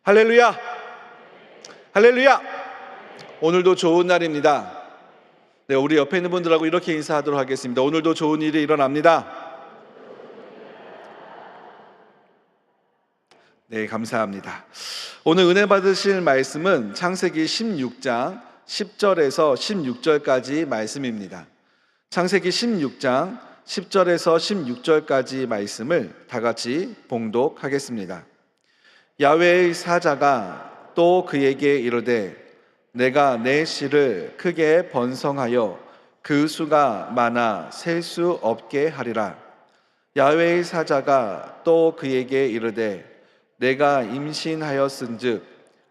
할렐루야! 할렐루야! 오늘도 좋은 날입니다. 네, 우리 옆에 있는 분들하고 이렇게 인사하도록 하겠습니다. 오늘도 좋은 일이 일어납니다. 네, 감사합니다. 오늘 은혜 받으실 말씀은 창세기 16장 10절에서 16절까지 말씀입니다. 창세기 16장 10절에서 16절까지 말씀을 다 같이 봉독하겠습니다. 야훼의 사자가 또 그에게 이르되 내가 내 씨를 크게 번성하여 그 수가 많아 셀 수 없게 하리라. 야훼의 사자가 또 그에게 이르되 내가 임신하였은즉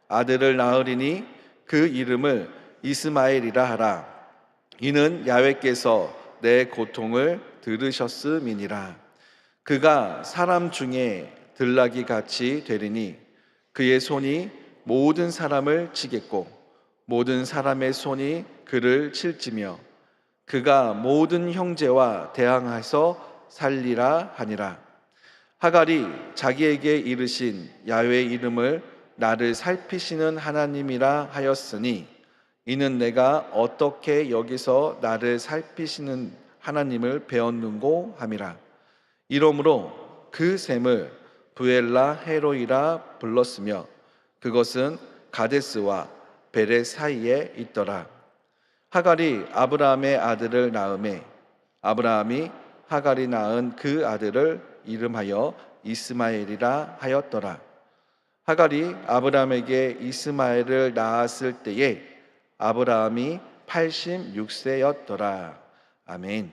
아들을 낳으리니 그 이름을 이스마엘이라 하라. 이는 야훼께서 내 고통을 들으셨음이니라. 그가 사람 중에 들나귀 같이 되리니 그의 손이 모든 사람을 치겠고 모든 사람의 손이 그를 칠지며 그가 모든 형제와 대항해서 살리라 하니라. 하갈이 자기에게 이르신 야훼의 이름을 나를 살피시는 하나님이라 하였으니 이는 내가 어떻게 여기서 나를 살피시는 하나님을 배웠는고 함이라. 이러므로 그 샘을 브엘라 헤로이라 불렀으며 그것은 가데스와 베레 사이에 있더라. 하갈이 아브라함의 아들을 낳음에 아브라함이 하갈이 낳은 그 아들을 이름하여 이스마엘이라 하였더라. 하갈이 아브라함에게 이스마엘을 낳았을 때에 아브라함이 86세였더라. 아멘.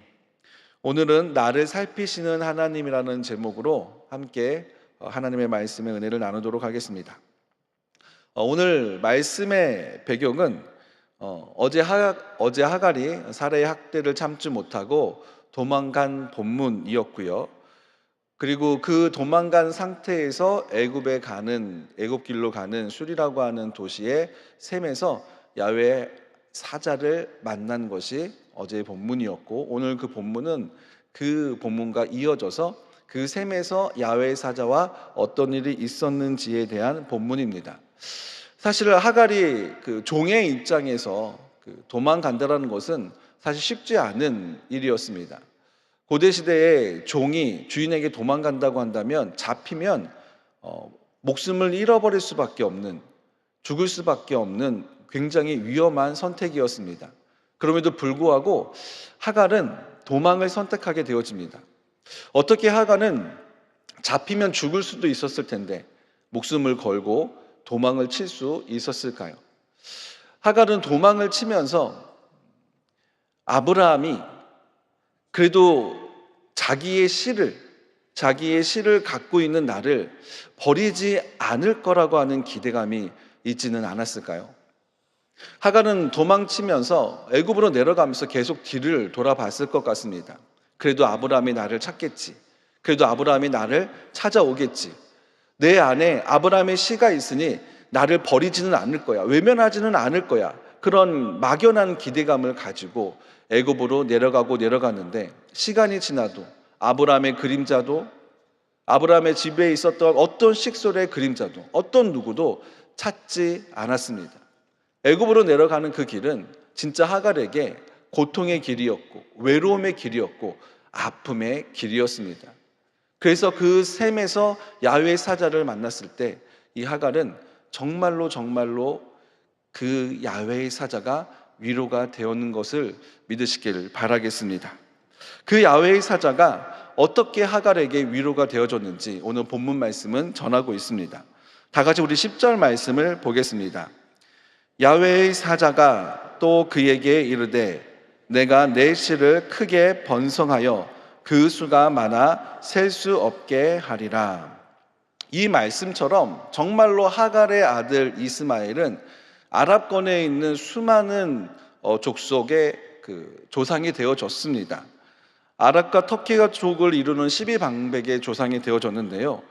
오늘은 나를 살피시는 하나님이라는 제목으로 함께 하나님의 말씀의 은혜를 나누도록 하겠습니다. 오늘 말씀의 배경은 어제 하갈이 사라의 학대를 참지 못하고 도망간 본문이었고요. 그리고 그 도망간 상태에서 애굽길로 가는 슈리라고 하는 도시의 셈에서 야훼 사자를 만난 것이 어제의 본문이었고, 오늘 그 본문은 그 본문과 이어져서 그 셈에서 야훼 사자와 어떤 일이 있었는지에 대한 본문입니다. 사실 하갈이 그 종의 입장에서 도망간다라는 것은 사실 쉽지 않은 일이었습니다. 고대 시대에 종이 주인에게 도망간다고 한다면 잡히면 목숨을 잃어버릴 수밖에 없는, 죽을 수밖에 없는 굉장히 위험한 선택이었습니다. 그럼에도 불구하고 하갈은 도망을 선택하게 되어집니다. 어떻게 하갈은 잡히면 죽을 수도 있었을 텐데 목숨을 걸고 도망을 칠 수 있었을까요? 하갈은 도망을 치면서 아브라함이 그래도 자기의 씨를 갖고 있는 나를 버리지 않을 거라고 하는 기대감이 있지는 않았을까요? 하갈은 도망치면서 애굽으로 내려가면서 계속 뒤를 돌아봤을 것 같습니다. 그래도 아브라함이 나를 찾겠지. 그래도 아브라함이 나를 찾아오겠지. 내 안에 아브라함의 씨가 있으니 나를 버리지는 않을 거야. 외면하지는 않을 거야. 그런 막연한 기대감을 가지고 애굽으로 내려갔는데 시간이 지나도 아브라함의 그림자도, 아브라함의 집에 있었던 어떤 식솔의 그림자도, 어떤 누구도 찾지 않았습니다. 애굽으로 내려가는 그 길은 진짜 하갈에게 고통의 길이었고 외로움의 길이었고 아픔의 길이었습니다. 그래서 그 셈에서 야훼 사자를 만났을 때 이 하갈은 정말로 그 야훼의 사자가 위로가 되었는 것을 믿으시길 바라겠습니다. 그 야훼의 사자가 어떻게 하갈에게 위로가 되어줬는지 오늘 본문 말씀은 전하고 있습니다. 다 같이 우리 10절 말씀을 보겠습니다. 야훼의 사자가 또 그에게 이르되 내가 내 씨를 크게 번성하여 그 수가 많아 셀 수 없게 하리라. 이 말씀처럼 정말로 하갈의 아들 이스마엘은 아랍권에 있는 수많은 족속의 조상이 되어졌습니다. 아랍과 터키가 족을 이루는 12방백의 조상이 되어졌는데요.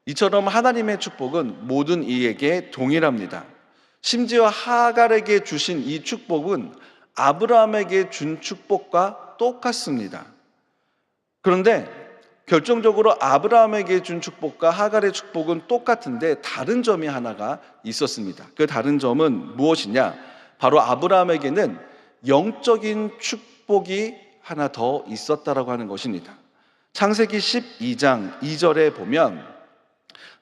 이처럼 하나님의 축복은 모든 이에게 동일합니다. 심지어 하갈에게 주신 이 축복은 아브라함에게 준 축복과 똑같습니다. 그런데 결정적으로 아브라함에게 준 축복과 하갈의 축복은 똑같은데 다른 점이 하나가 있었습니다. 그 다른 점은 무엇이냐? 바로 아브라함에게는 영적인 축복이 하나 더 있었다라고 하는 것입니다. 창세기 12장 2절에 보면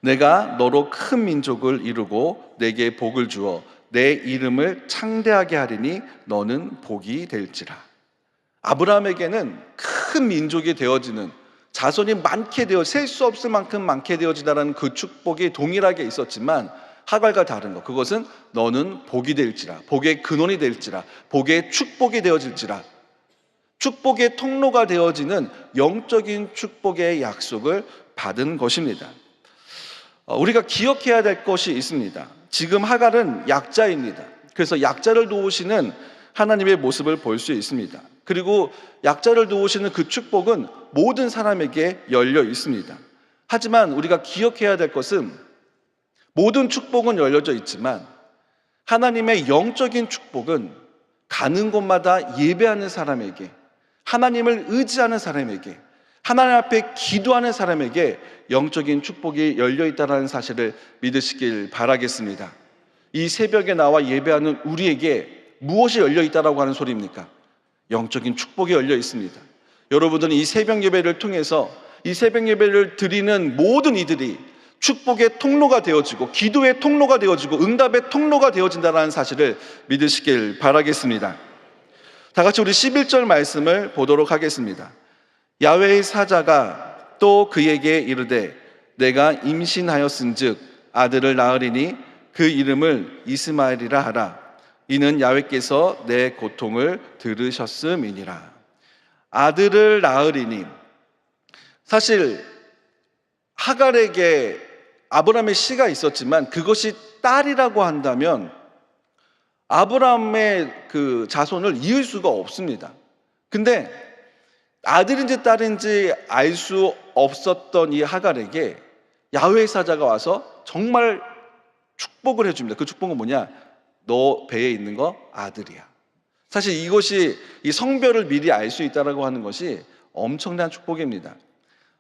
내가 너로 큰 민족을 이루고 내게 복을 주어 내 이름을 창대하게 하리니 너는 복이 될지라. 아브라함에게는 큰 민족이 되어지는, 자손이 많게 되어 셀 수 없을 만큼 많게 되어지다라는 그 축복이 동일하게 있었지만 하갈과 다른 것, 그것은 너는 복이 될지라, 복의 근원이 될지라, 복의 축복이 되어질지라, 축복의 통로가 되어지는 영적인 축복의 약속을 받은 것입니다. 우리가 기억해야 될 것이 있습니다. 지금 하갈은 약자입니다. 그래서 약자를 도우시는 하나님의 모습을 볼 수 있습니다. 그리고 약자를 도우시는 그 축복은 모든 사람에게 열려 있습니다. 하지만 우리가 기억해야 될 것은 모든 축복은 열려져 있지만 하나님의 영적인 축복은 가는 곳마다 예배하는 사람에게, 하나님을 의지하는 사람에게, 하나님 앞에 기도하는 사람에게 영적인 축복이 열려 있다는 사실을 믿으시길 바라겠습니다. 이 새벽에 나와 예배하는 우리에게 무엇이 열려 있다라고 하는 소리입니까? 영적인 축복이 열려 있습니다. 여러분들은 이 새벽 예배를 통해서 이 새벽 예배를 드리는 모든 이들이 축복의 통로가 되어지고 기도의 통로가 되어지고 응답의 통로가 되어진다는 사실을 믿으시길 바라겠습니다. 다 같이 우리 11절 말씀을 보도록 하겠습니다. 야훼의 사자가 또 그에게 이르되 내가 임신하였은즉 아들을 낳으리니 그 이름을 이스마엘이라 하라. 이는 야훼께서 내 고통을 들으셨음이니라. 아들을 낳으리니, 사실 하갈에게 아브라함의 씨가 있었지만 그것이 딸이라고 한다면 아브라함의 그 자손을 이을 수가 없습니다. 근데 아들인지 딸인지 알 수 없었던 이 하갈에게 야훼의 사자가 와서 정말 축복을 해줍니다. 그 축복은 뭐냐? 너 배에 있는 거 아들이야. 사실 이것이 이 성별을 미리 알 수 있다라고 하는 것이 엄청난 축복입니다.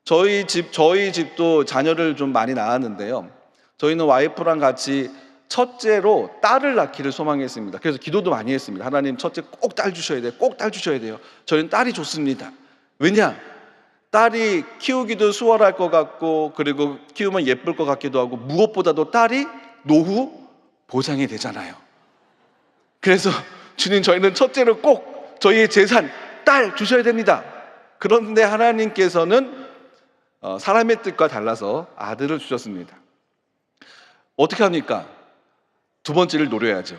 저희 집도 자녀를 좀 많이 낳았는데요. 저희는 와이프랑 같이 첫째로 딸을 낳기를 소망했습니다. 그래서 기도도 많이 했습니다. 하나님, 첫째 꼭 딸 주셔야 돼요. 꼭 딸 주셔야 돼요. 저희는 딸이 좋습니다. 왜냐? 딸이 키우기도 수월할 것 같고, 그리고 키우면 예쁠 것 같기도 하고, 무엇보다도 딸이 노후 보장이 되잖아요. 그래서 주님, 저희는 첫째로 꼭 저희의 재산 딸 주셔야 됩니다. 그런데 하나님께서는 사람의 뜻과 달라서 아들을 주셨습니다. 어떻게 합니까? 두 번째를 노려야죠.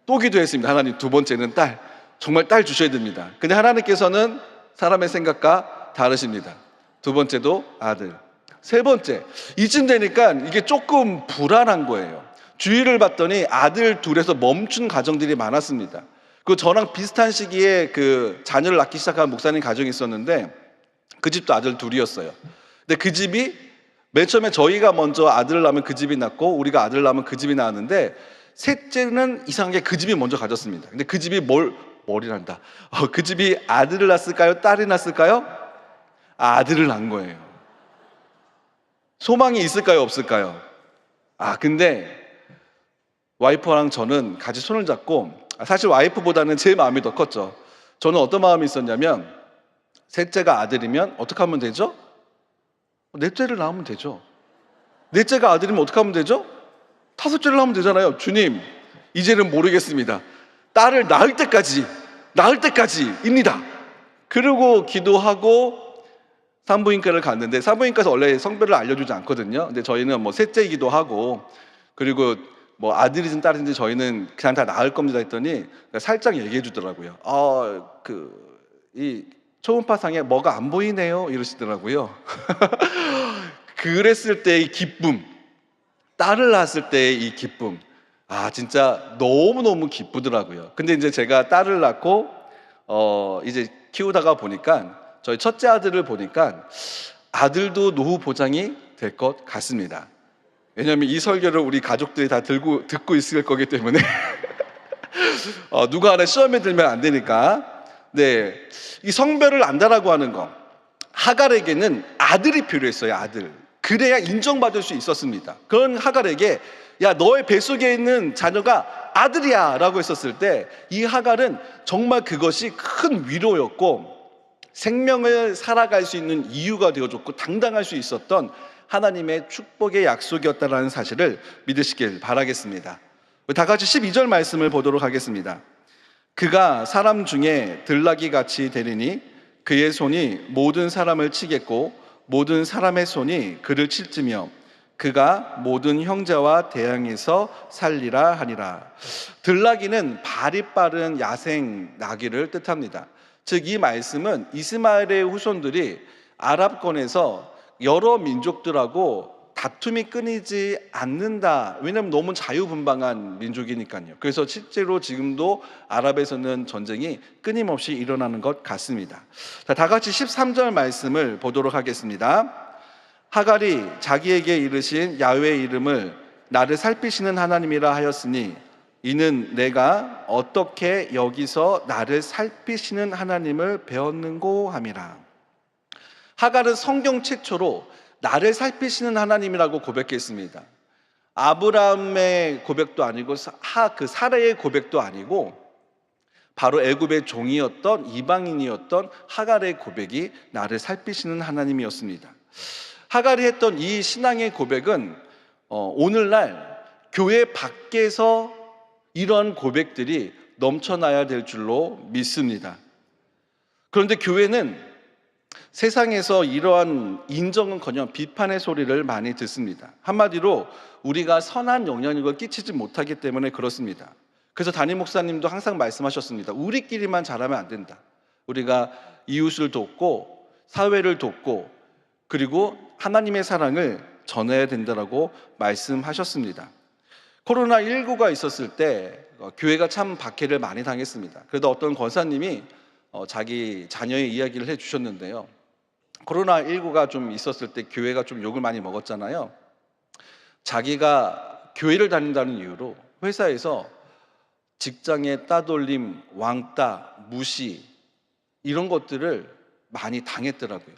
또 기도했습니다. 하나님, 두 번째는 딸, 정말 딸 주셔야 됩니다. 근데 하나님께서는 사람의 생각과 다르십니다. 두 번째도 아들. 세 번째, 이쯤 되니까 이게 조금 불안한 거예요. 주위를 봤더니 아들 둘에서 멈춘 가정들이 많았습니다. 그 저랑 비슷한 시기에 그 자녀를 낳기 시작한 목사님 가정이 있었는데 그 집도 아들 둘이었어요. 근데 그 집이 맨 처음에 저희가 먼저 아들을 낳으면 그 집이 낳고 우리가 아들을 낳으면 그 집이 낳았는데 셋째는 이상하게 그 집이 먼저 가졌습니다. 근데 그 집이 머리란다. 그 집이 아들을 낳았을까요? 딸이 낳았을까요? 아들을 낳은 거예요. 소망이 있을까요? 없을까요? 근데 와이프랑 저는 같이 손을 잡고, 사실 와이프보다는 제 마음이 더 컸죠. 저는 어떤 마음이 있었냐면, 셋째가 아들이면 어떻게 하면 되죠? 넷째를 낳으면 되죠. 넷째가 아들이면 어떻게 하면 되죠? 다섯째를 낳으면 되잖아요. 주님, 이제는 모르겠습니다. 딸을 낳을 때까지입니다. 그리고 기도하고 산부인과를 갔는데, 산부인과에서 원래 성별을 알려주지 않거든요. 근데 저희는 뭐 셋째이기도 하고, 그리고 뭐 아들이든 딸이든지 저희는 그냥 다 낳을 겁니다 했더니 살짝 얘기해 주더라고요. 이 초음파상에 뭐가 안 보이네요 이러시더라고요. 그랬을 때의 기쁨, 딸을 낳았을 때의 이 기쁨, 진짜 너무너무 기쁘더라고요. 근데 이제 제가 딸을 낳고 이제 키우다가 보니까 저희 첫째 아들을 보니까 아들도 노후 보장이 될 것 같습니다. 왜냐하면 이 설교를 우리 가족들이 다 듣고 있을 거기 때문에 누가 하나 시험에 들면 안 되니까. 네, 이 성별을 안다라고 하는 거, 하갈에게는 아들이 필요했어요. 아들. 그래야 인정받을 수 있었습니다. 그런 하갈에게 야, 너의 뱃속에 있는 자녀가 아들이야 라고 했었을 때 이 하갈은 정말 그것이 큰 위로였고 생명을 살아갈 수 있는 이유가 되어줬고 당당할 수 있었던 하나님의 축복의 약속이었다는 사실을 믿으시길 바라겠습니다. 다 같이 12절 말씀을 보도록 하겠습니다. 그가 사람 중에 들나귀 같이 되리니 그의 손이 모든 사람을 치겠고 모든 사람의 손이 그를 칠지며 그가 모든 형제와 대항해서 살리라 하니라. 들나귀는 발이 빠른 야생 나귀를 뜻합니다. 즉 이 말씀은 이스마엘의 후손들이 아랍권에서 여러 민족들하고 다툼이 끊이지 않는다. 왜냐하면 너무 자유분방한 민족이니까요. 그래서 실제로 지금도 아랍에서는 전쟁이 끊임없이 일어나는 것 같습니다. 자, 다 같이 13절 말씀을 보도록 하겠습니다. 하갈이 자기에게 이르신 야훼의 이름을 나를 살피시는 하나님이라 하였으니 이는 내가 어떻게 여기서 나를 살피시는 하나님을 배웠는고 함이라. 하갈은 성경 최초로 나를 살피시는 하나님이라고 고백했습니다. 아브라함의 고백도 아니고 사라의 고백도 아니고 바로 애굽의 종이었던 이방인이었던 하갈의 고백이 나를 살피시는 하나님이었습니다. 하갈이 했던 이 신앙의 고백은 오늘날 교회 밖에서 이런 고백들이 넘쳐나야 될 줄로 믿습니다. 그런데 교회는 세상에서 이러한 인정은커녕 비판의 소리를 많이 듣습니다. 한마디로 우리가 선한 영향력을 끼치지 못하기 때문에 그렇습니다. 그래서 담임 목사님도 항상 말씀하셨습니다. 우리끼리만 잘하면 안 된다. 우리가 이웃을 돕고 사회를 돕고 그리고 하나님의 사랑을 전해야 된다라고 말씀하셨습니다. 코로나19가 있었을 때 교회가 참 박해를 많이 당했습니다. 그래도 어떤 권사님이 자기 자녀의 이야기를 해주셨는데요. 코로나19가 좀 있었을 때 교회가 좀 욕을 많이 먹었잖아요. 자기가 교회를 다닌다는 이유로 회사에서 직장의 따돌림, 왕따, 무시 이런 것들을 많이 당했더라고요.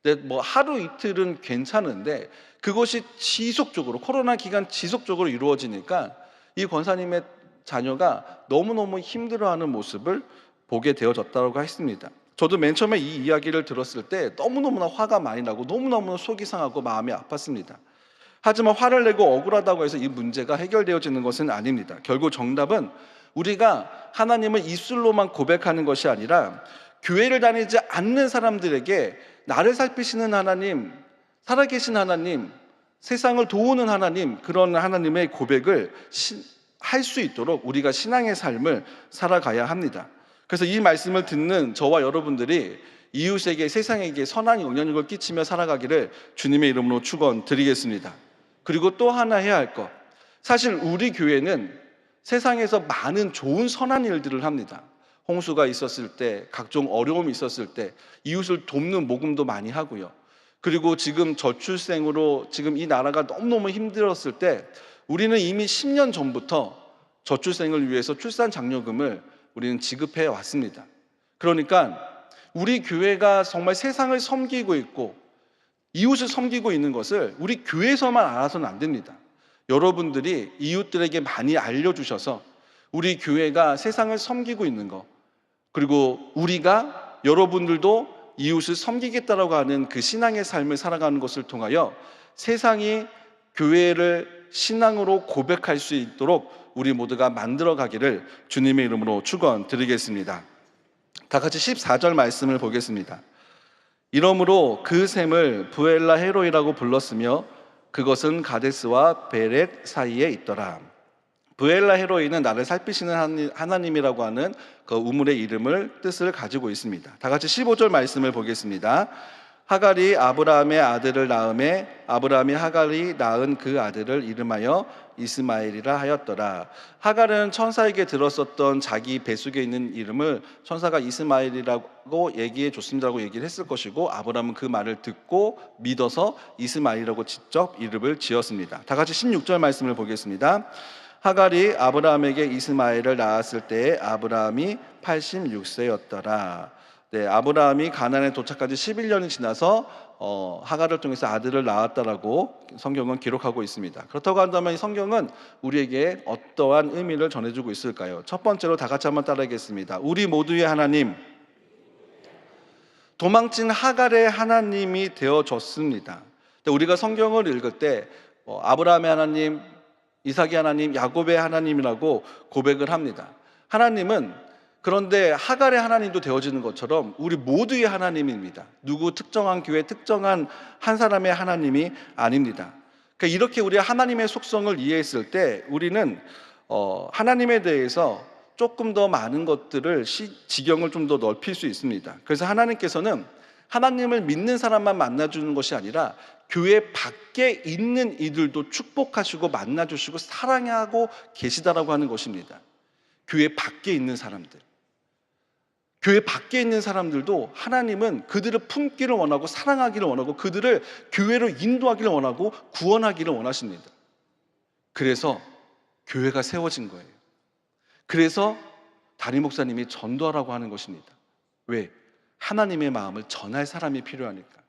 근데 뭐 하루 이틀은 괜찮은데 그것이 지속적으로 코로나 기간 지속적으로 이루어지니까 이 권사님의 자녀가 너무너무 힘들어하는 모습을 보게 되어졌다고 했습니다. 저도 맨 처음에 이 이야기를 들었을 때 너무너무나 화가 많이 나고 너무너무 속이 상하고 마음이 아팠습니다. 하지만 화를 내고 억울하다고 해서 이 문제가 해결되어지는 것은 아닙니다. 결국 정답은 우리가 하나님을 입술로만 고백하는 것이 아니라 교회를 다니지 않는 사람들에게 나를 살피시는 하나님, 살아계신 하나님, 세상을 도우는 하나님, 그런 하나님의 고백을 할 수 있도록 우리가 신앙의 삶을 살아가야 합니다. 그래서 이 말씀을 듣는 저와 여러분들이 이웃에게 세상에게 선한 영향력을 끼치며 살아가기를 주님의 이름으로 축원드리겠습니다. 그리고 또 하나 해야 할 것, 사실 우리 교회는 세상에서 많은 좋은 선한 일들을 합니다. 홍수가 있었을 때, 각종 어려움이 있었을 때 이웃을 돕는 모금도 많이 하고요. 그리고 지금 저출생으로 지금 이 나라가 너무너무 힘들었을 때 우리는 이미 10년 전부터 저출생을 위해서 출산 장려금을 우리는 지급해 왔습니다. 그러니까 우리 교회가 정말 세상을 섬기고 있고 이웃을 섬기고 있는 것을 우리 교회에서만 알아서는 안 됩니다. 여러분들이 이웃들에게 많이 알려주셔서 우리 교회가 세상을 섬기고 있는 것, 그리고 우리가 여러분들도 이웃을 섬기겠다라고 하는 그 신앙의 삶을 살아가는 것을 통하여 세상이 교회를 신앙으로 고백할 수 있도록 우리 모두가 만들어가기를 주님의 이름으로 축원드리겠습니다. 다 같이 14절 말씀을 보겠습니다. 이러므로 그 샘을 부엘라 헤로이라고 불렀으며 그것은 가데스와 베렛 사이에 있더라. 부엘라 헤로이는 나를 살피시는 하나님이라고 하는 그 우물의 뜻을 가지고 있습니다. 다 같이 15절 말씀을 보겠습니다. 하갈이 아브라함의 아들을 낳음에 아브라함이 하갈이 낳은 그 아들을 이름하여 이스마엘이라 하였더라. 하갈은 천사에게 들었었던 자기 뱃속에 있는 이름을 천사가 이스마엘이라고 얘기해 줬습니다라고 얘기를 했을 것이고 아브라함은 그 말을 듣고 믿어서 이스마엘이라고 직접 이름을 지었습니다. 다 같이 16절 말씀을 보겠습니다. 하갈이 아브라함에게 이스마엘을 낳았을 때에 아브라함이 86세였더라. 네, 아브라함이 가나안에 도착까지 11년이 지나서 하갈을 통해서 아들을 낳았다라고 성경은 기록하고 있습니다. 그렇다고 한다면 이 성경은 우리에게 어떠한 의미를 전해주고 있을까요? 첫 번째로 다 같이 한번 따라하겠습니다. 우리 모두의 하나님, 도망친 하갈의 하나님이 되어줬습니다. 우리가 성경을 읽을 때 아브라함의 하나님, 이삭의 하나님, 야곱의 하나님이라고 고백을 합니다. 하나님은 그런데 하갈의 하나님도 되어지는 것처럼 우리 모두의 하나님입니다. 누구 특정한 교회, 특정한 한 사람의 하나님이 아닙니다. 그러니까 이렇게 우리 하나님의 속성을 이해했을 때 우리는 하나님에 대해서 조금 더 많은 것들을 지경을 좀 더 넓힐 수 있습니다. 그래서 하나님께서는 하나님을 믿는 사람만 만나주는 것이 아니라 교회 밖에 있는 이들도 축복하시고 만나주시고 사랑하고 계시다라고 하는 것입니다. 교회 밖에 있는 사람들, 교회 밖에 있는 사람들도 하나님은 그들을 품기를 원하고 사랑하기를 원하고 그들을 교회로 인도하기를 원하고 구원하기를 원하십니다. 그래서 교회가 세워진 거예요. 그래서 담임 목사님이 전도하라고 하는 것입니다. 왜? 하나님의 마음을 전할 사람이 필요하니까.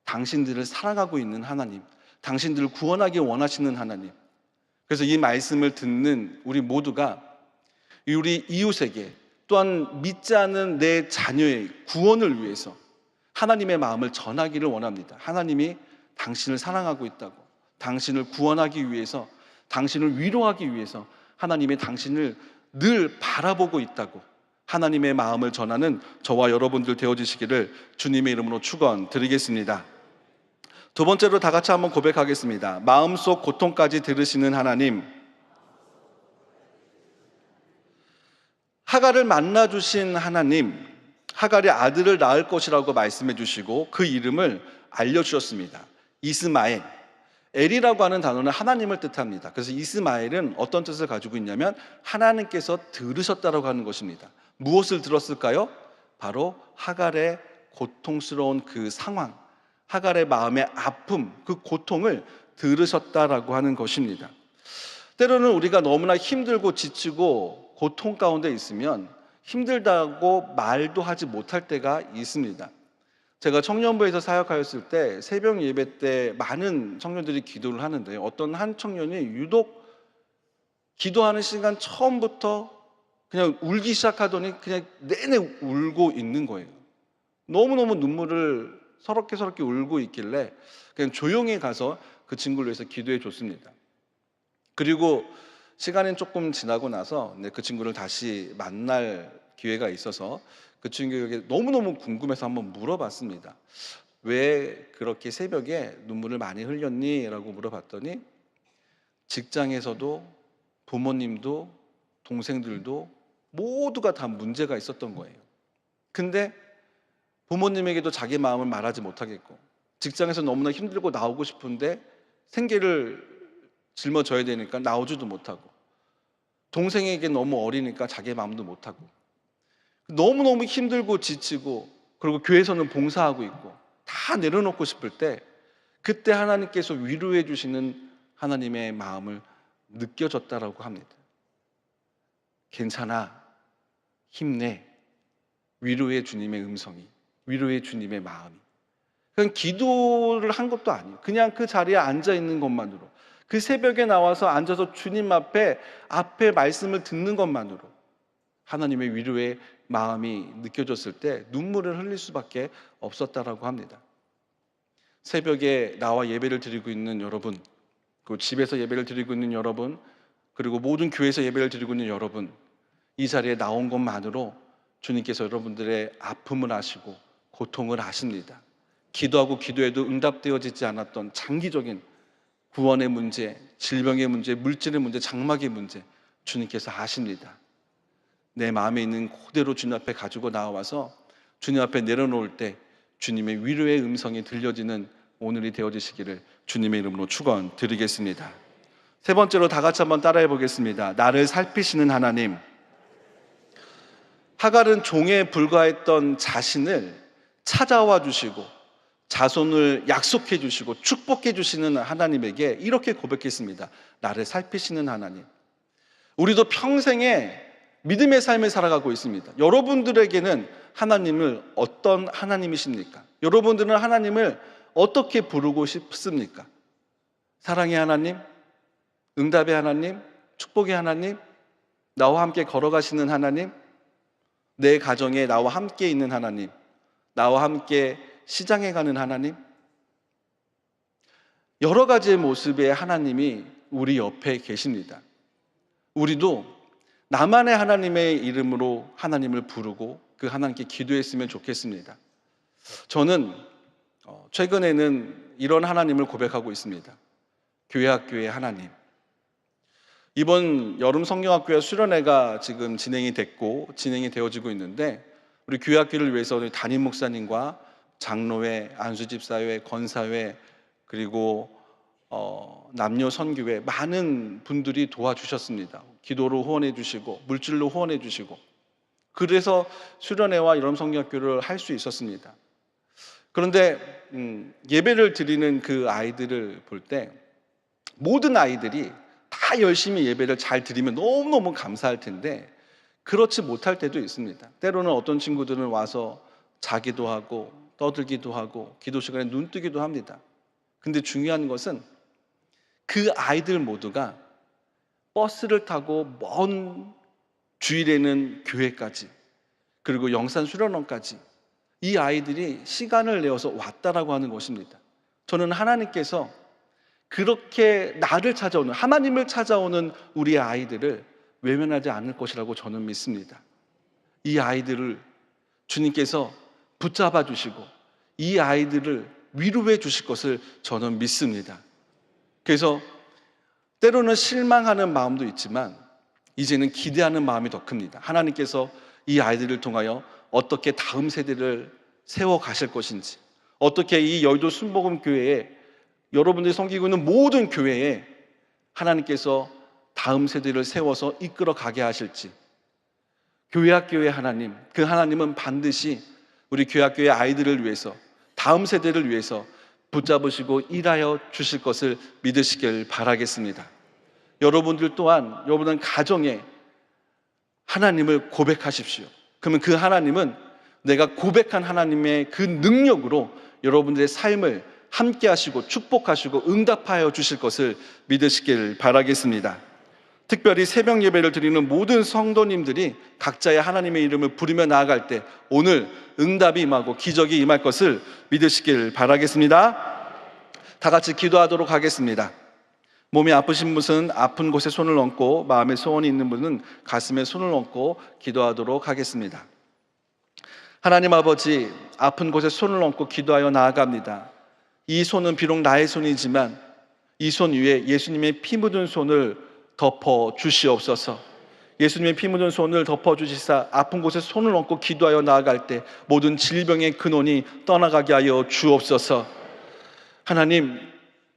당신들을 사랑하고 있는 하나님, 당신들을 구원하기 원하시는 하나님. 그래서 이 말씀을 듣는 우리 모두가 우리 이웃에게 또한 믿지 않는 내 자녀의 구원을 위해서 하나님의 마음을 전하기를 원합니다. 하나님이 당신을 사랑하고 있다고, 당신을 구원하기 위해서, 당신을 위로하기 위해서 하나님이 당신을 늘 바라보고 있다고 하나님의 마음을 전하는 저와 여러분들 되어주시기를 주님의 이름으로 축원드리겠습니다. 두 번째로 다 같이 한번 고백하겠습니다. 마음속 고통까지 들으시는 하나님, 하갈을 만나주신 하나님, 하갈이 아들을 낳을 것이라고 말씀해 주시고 그 이름을 알려주셨습니다. 이스마엘. 엘이라고 하는 단어는 하나님을 뜻합니다. 그래서 이스마엘은 어떤 뜻을 가지고 있냐면 하나님께서 들으셨다라고 하는 것입니다. 무엇을 들었을까요? 바로 하갈의 고통스러운 그 상황, 하갈의 마음의 아픔, 그 고통을 들으셨다라고 하는 것입니다. 때로는 우리가 너무나 힘들고 지치고 고통 가운데 있으면 힘들다고 말도 하지 못할 때가 있습니다. 제가 청년부에서 사역하였을 때 새벽 예배 때 많은 청년들이 기도를 하는데 어떤 한 청년이 유독 기도하는 시간 처음부터 그냥 울기 시작하더니 그냥 내내 울고 있는 거예요. 너무너무 눈물을 서럽게 울고 있길래 그냥 조용히 가서 그 친구를 위해서 기도해 줬습니다. 그리고 시간이 조금 지나고 나서 그 친구를 다시 만날 기회가 있어서 그 친구에게 너무너무 궁금해서 한번 물어봤습니다. 왜 그렇게 새벽에 눈물을 많이 흘렸니? 라고 물어봤더니 직장에서도 부모님도 동생들도 모두가 다 문제가 있었던 거예요. 근데 부모님에게도 자기 마음을 말하지 못하겠고 직장에서 너무나 힘들고 나오고 싶은데 생계를 짊어져야 되니까 나오지도 못하고 동생에게 너무 어리니까 자기 마음도 못하고 너무너무 힘들고 지치고 그리고 교회에서는 봉사하고 있고 다 내려놓고 싶을 때 그때 하나님께서 위로해 주시는 하나님의 마음을 느껴졌다라고 합니다. 괜찮아, 힘내, 위로의 주님의 음성이, 위로의 주님의 마음이. 그냥 기도를 한 것도 아니에요. 그냥 그 자리에 앉아 있는 것만으로, 그 새벽에 나와서 앉아서 주님 앞에 말씀을 듣는 것만으로 하나님의 위로의 마음이 느껴졌을 때 눈물을 흘릴 수밖에 없었다라고 합니다. 새벽에 나와 예배를 드리고 있는 여러분, 그리고 집에서 예배를 드리고 있는 여러분, 그리고 모든 교회에서 예배를 드리고 있는 여러분, 이 자리에 나온 것만으로 주님께서 여러분들의 아픔을 아시고 고통을 아십니다. 기도하고 기도해도 응답되어지지 않았던 장기적인 구원의 문제, 질병의 문제, 물질의 문제, 장막의 문제 주님께서 아십니다. 내 마음에 있는 그대로 주님 앞에 가지고 나와서 주님 앞에 내려놓을 때 주님의 위로의 음성이 들려지는 오늘이 되어지시기를 주님의 이름으로 축원드리겠습니다. 세 번째로 다 같이 한번 따라해 보겠습니다. 나를 살피시는 하나님. 하갈은 종에 불과했던 자신을 찾아와 주시고 자손을 약속해 주시고 축복해 주시는 하나님에게 이렇게 고백했습니다. 나를 살피시는 하나님. 우리도 평생에 믿음의 삶을 살아가고 있습니다. 여러분들에게는 하나님을 어떤 하나님이십니까? 여러분들은 하나님을 어떻게 부르고 싶습니까? 사랑의 하나님? 응답의 하나님? 축복의 하나님? 나와 함께 걸어가시는 하나님? 내 가정에 나와 함께 있는 하나님? 나와 함께 시장에 가는 하나님? 여러 가지의 모습의 하나님이 우리 옆에 계십니다. 우리도 나만의 하나님의 이름으로 하나님을 부르고 그 하나님께 기도했으면 좋겠습니다. 저는 최근에는 이런 하나님을 고백하고 있습니다. 교회학교의 하나님. 이번 여름 성경학교회 수련회가 지금 진행이 되어지고 있는데, 우리 교회학교를 위해서 우리 담임 목사님과 장로회, 안수집사회, 권사회, 그리고 남녀 선교회 많은 분들이 도와주셨습니다. 기도로 후원해 주시고 물질로 후원해 주시고, 그래서 수련회와 여름 성경학교를 할 수 있었습니다. 그런데 예배를 드리는 그 아이들을 볼 때 모든 아이들이 다 열심히 예배를 잘 드리면 너무너무 감사할 텐데 그렇지 못할 때도 있습니다. 때로는 어떤 친구들은 와서 자기도 하고 떠들기도 하고 기도 시간에 눈 뜨기도 합니다. 근데 중요한 것은 그 아이들 모두가 버스를 타고 먼 주일에는 교회까지, 그리고 영산 수련원까지 이 아이들이 시간을 내어서 왔다라고 하는 것입니다. 저는 하나님께서 그렇게 나를 찾아오는, 하나님을 찾아오는 우리 아이들을 외면하지 않을 것이라고 저는 믿습니다. 이 아이들을 주님께서 붙잡아 주시고 이 아이들을 위로해 주실 것을 저는 믿습니다. 그래서 때로는 실망하는 마음도 있지만 이제는 기대하는 마음이 더 큽니다. 하나님께서 이 아이들을 통하여 어떻게 다음 세대를 세워 가실 것인지, 어떻게 이 여의도 순복음 교회에, 여러분들이 섬기고 있는 모든 교회에 하나님께서 다음 세대를 세워서 이끌어 가게 하실지, 교회학교의 하나님, 그 하나님은 반드시 우리 교회학교의 아이들을 위해서, 다음 세대를 위해서 붙잡으시고 일하여 주실 것을 믿으시길 바라겠습니다. 여러분들 또한 여러분은 가정에 하나님을 고백하십시오. 그러면 그 하나님은 내가 고백한 하나님의 그 능력으로 여러분들의 삶을 함께 하시고 축복하시고 응답하여 주실 것을 믿으시길 바라겠습니다. 특별히 새벽 예배를 드리는 모든 성도님들이 각자의 하나님의 이름을 부르며 나아갈 때 오늘 응답이 임하고 기적이 임할 것을 믿으시길 바라겠습니다. 다 같이 기도하도록 하겠습니다. 몸이 아프신 분은 아픈 곳에 손을 얹고, 마음에 소원이 있는 분은 가슴에 손을 얹고 기도하도록 하겠습니다. 하나님 아버지, 아픈 곳에 손을 얹고 기도하여 나아갑니다. 이 손은 비록 나의 손이지만 이 손 위에 예수님의 피 묻은 손을 덮어 주시옵소서. 예수님의 피 묻은 손을 덮어 주시사 아픈 곳에 손을 얹고 기도하여 나아갈 때 모든 질병의 근원이 떠나가게 하여 주옵소서. 하나님,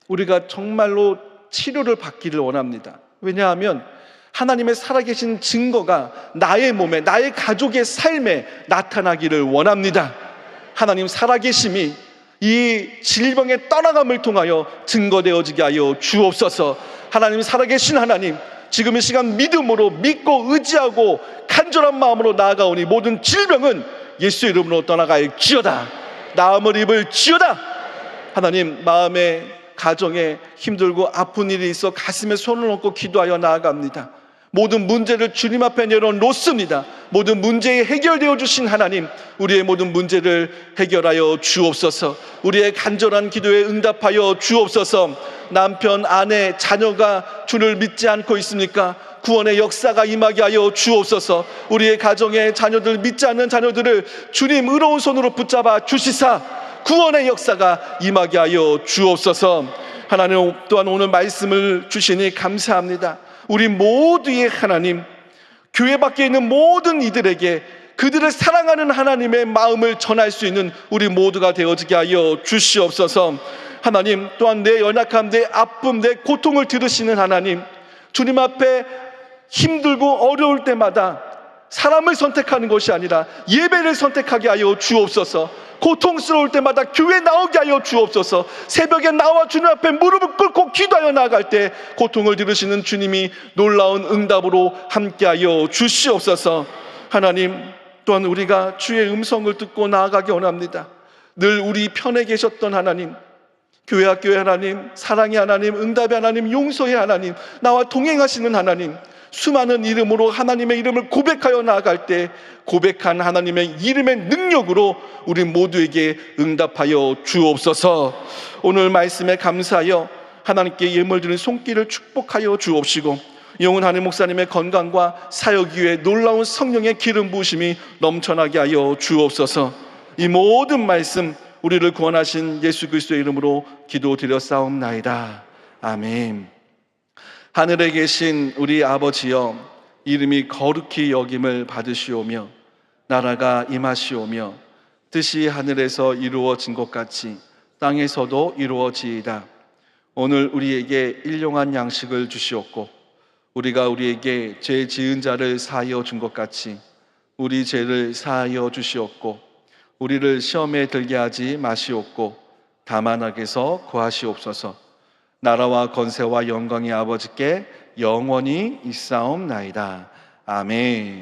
우리가 정말로 치료를 받기를 원합니다. 왜냐하면 하나님의 살아계신 증거가 나의 몸에, 나의 가족의 삶에 나타나기를 원합니다. 하나님 살아계심이 이 질병의 떠나감을 통하여 증거되어지게 하여 주옵소서. 하나님 살아계신 하나님, 지금 이 시간 믿음으로 믿고 의지하고 간절한 마음으로 나아가오니 모든 질병은 예수 이름으로 떠나갈지어다. 나음을 입을지어다. 하나님, 마음에 가정에 힘들고 아픈 일이 있어 가슴에 손을 얹고 기도하여 나아갑니다. 모든 문제를 주님 앞에 내려놓습니다. 모든 문제에 해결되어 주신 하나님, 우리의 모든 문제를 해결하여 주옵소서. 우리의 간절한 기도에 응답하여 주옵소서. 남편, 아내, 자녀가 주를 믿지 않고 있습니까? 구원의 역사가 임하게 하여 주옵소서. 우리의 가정의 자녀들, 믿지 않는 자녀들을 주님 의로운 손으로 붙잡아 주시사 구원의 역사가 임하게 하여 주옵소서. 하나님, 또한 오늘 말씀을 주시니 감사합니다. 우리 모두의 하나님, 교회 밖에 있는 모든 이들에게 그들을 사랑하는 하나님의 마음을 전할 수 있는 우리 모두가 되어지게 하여 주시옵소서. 하나님, 또한 내 연약함, 내 아픔, 내 고통을 들으시는 하나님, 주님 앞에 힘들고 어려울 때마다 사람을 선택하는 것이 아니라 예배를 선택하게 하여 주옵소서. 고통스러울 때마다 교회 나오게 하여 주옵소서. 새벽에 나와 주님 앞에 무릎을 꿇고 기도하여 나아갈 때 고통을 들으시는 주님이 놀라운 응답으로 함께하여 주시옵소서. 하나님, 또한 우리가 주의 음성을 듣고 나아가기 원합니다. 늘 우리 편에 계셨던 하나님, 교회 학교의 하나님, 사랑의 하나님, 응답의 하나님, 용서의 하나님, 나와 동행하시는 하나님, 수많은 이름으로 하나님의 이름을 고백하여 나아갈 때 고백한 하나님의 이름의 능력으로 우리 모두에게 응답하여 주옵소서. 오늘 말씀에 감사하여 하나님께 예물 드리는 손길을 축복하여 주옵시고, 영훈하늘 목사님의 건강과 사역 위에 놀라운 성령의 기름 부으심이 넘쳐나게 하여 주옵소서. 이 모든 말씀 우리를 구원하신 예수 그리스도의 이름으로 기도드렸사옵나이다. 아멘. 하늘에 계신 우리 아버지여, 이름이 거룩히 여김을 받으시오며 나라가 임하시오며 뜻이 하늘에서 이루어진 것 같이 땅에서도 이루어지이다. 오늘 우리에게 일용할 양식을 주시옵고, 우리가 우리에게 죄 지은 자를 사하여 준 것 같이 우리 죄를 사하여 주시옵고, 우리를 시험에 들게 하지 마시옵고 다만 악에서 구하시옵소서. 나라와 권세와 영광이 아버지께 영원히 있사옵나이다. 아멘.